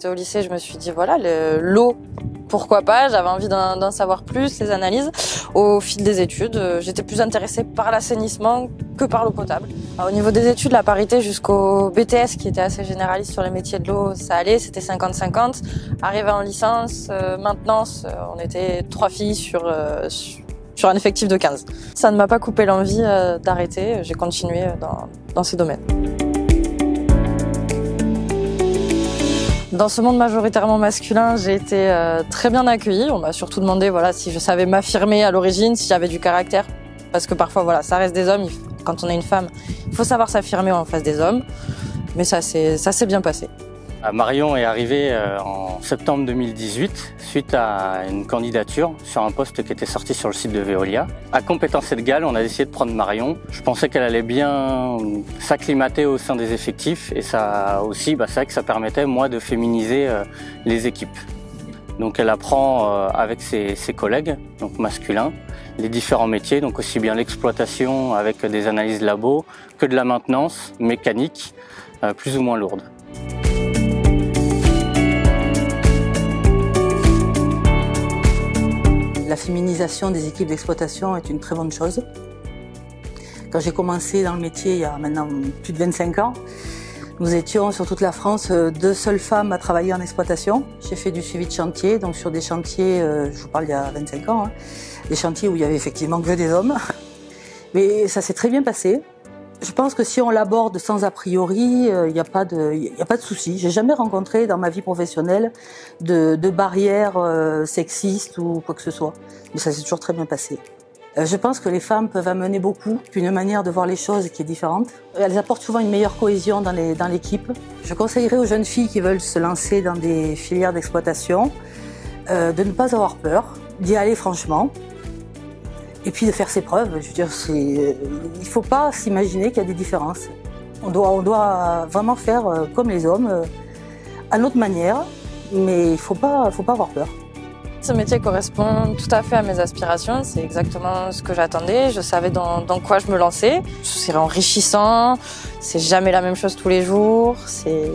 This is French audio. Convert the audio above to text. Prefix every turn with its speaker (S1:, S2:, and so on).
S1: j'étais au lycée, je me suis dit voilà, l'eau, pourquoi pas, j'avais envie d'en savoir plus, les analyses. Au fil des études, j'étais plus intéressée par l'assainissement que par l'eau potable. Alors, au niveau des études, la parité jusqu'au BTS, qui était assez généraliste sur les métiers de l'eau, ça allait, c'était 50-50. Arrivé en licence, maintenance, on était 3 filles sur un effectif de 15. Ça ne m'a pas coupé l'envie d'arrêter, j'ai continué dans ces domaines. Dans ce monde majoritairement masculin, j'ai été très bien accueillie. On m'a surtout demandé voilà, si je savais m'affirmer à l'origine, si j'avais du caractère. Parce que parfois, voilà, ça reste des hommes. Quand on est une femme, il faut savoir s'affirmer en face des hommes. Mais ça s'est bien passé.
S2: Marion est arrivée en septembre 2018 suite à une candidature sur un poste qui était sorti sur le site de Veolia. À compétences égales, on a décidé de prendre Marion. Je pensais qu'elle allait bien s'acclimater au sein des effectifs et ça aussi, c'est vrai que ça permettait moi de féminiser les équipes. Donc elle apprend avec ses collègues, donc masculins, les différents métiers, donc aussi bien l'exploitation avec des analyses labo que de la maintenance mécanique plus ou moins lourde.
S3: La féminisation des équipes d'exploitation est une très bonne chose. Quand j'ai commencé dans le métier il y a maintenant plus de 25 ans, nous étions sur toute la France 2 seules femmes à travailler en exploitation. J'ai fait du suivi de chantier, donc sur des chantiers, je vous parle il y a 25 ans, des chantiers où il y avait effectivement que des hommes. Mais ça s'est très bien passé. Je pense que si on l'aborde sans a priori, il n'y a pas de souci. J'ai jamais rencontré dans ma vie professionnelle de barrières sexistes ou quoi que ce soit. Mais ça s'est toujours très bien passé. Je pense que les femmes peuvent amener beaucoup, une manière de voir les choses qui est différente. Elles apportent souvent une meilleure cohésion dans l'équipe. Je conseillerais aux jeunes filles qui veulent se lancer dans des filières d'exploitation de ne pas avoir peur, d'y aller franchement. Et puis de faire ses preuves. Je veux dire, il ne faut pas s'imaginer qu'il y a des différences. On doit vraiment faire comme les hommes, à notre manière, mais il ne faut pas avoir peur.
S1: Ce métier correspond tout à fait à mes aspirations, c'est exactement ce que j'attendais, je savais dans quoi je me lançais. C'est enrichissant, c'est jamais la même chose tous les jours, c'est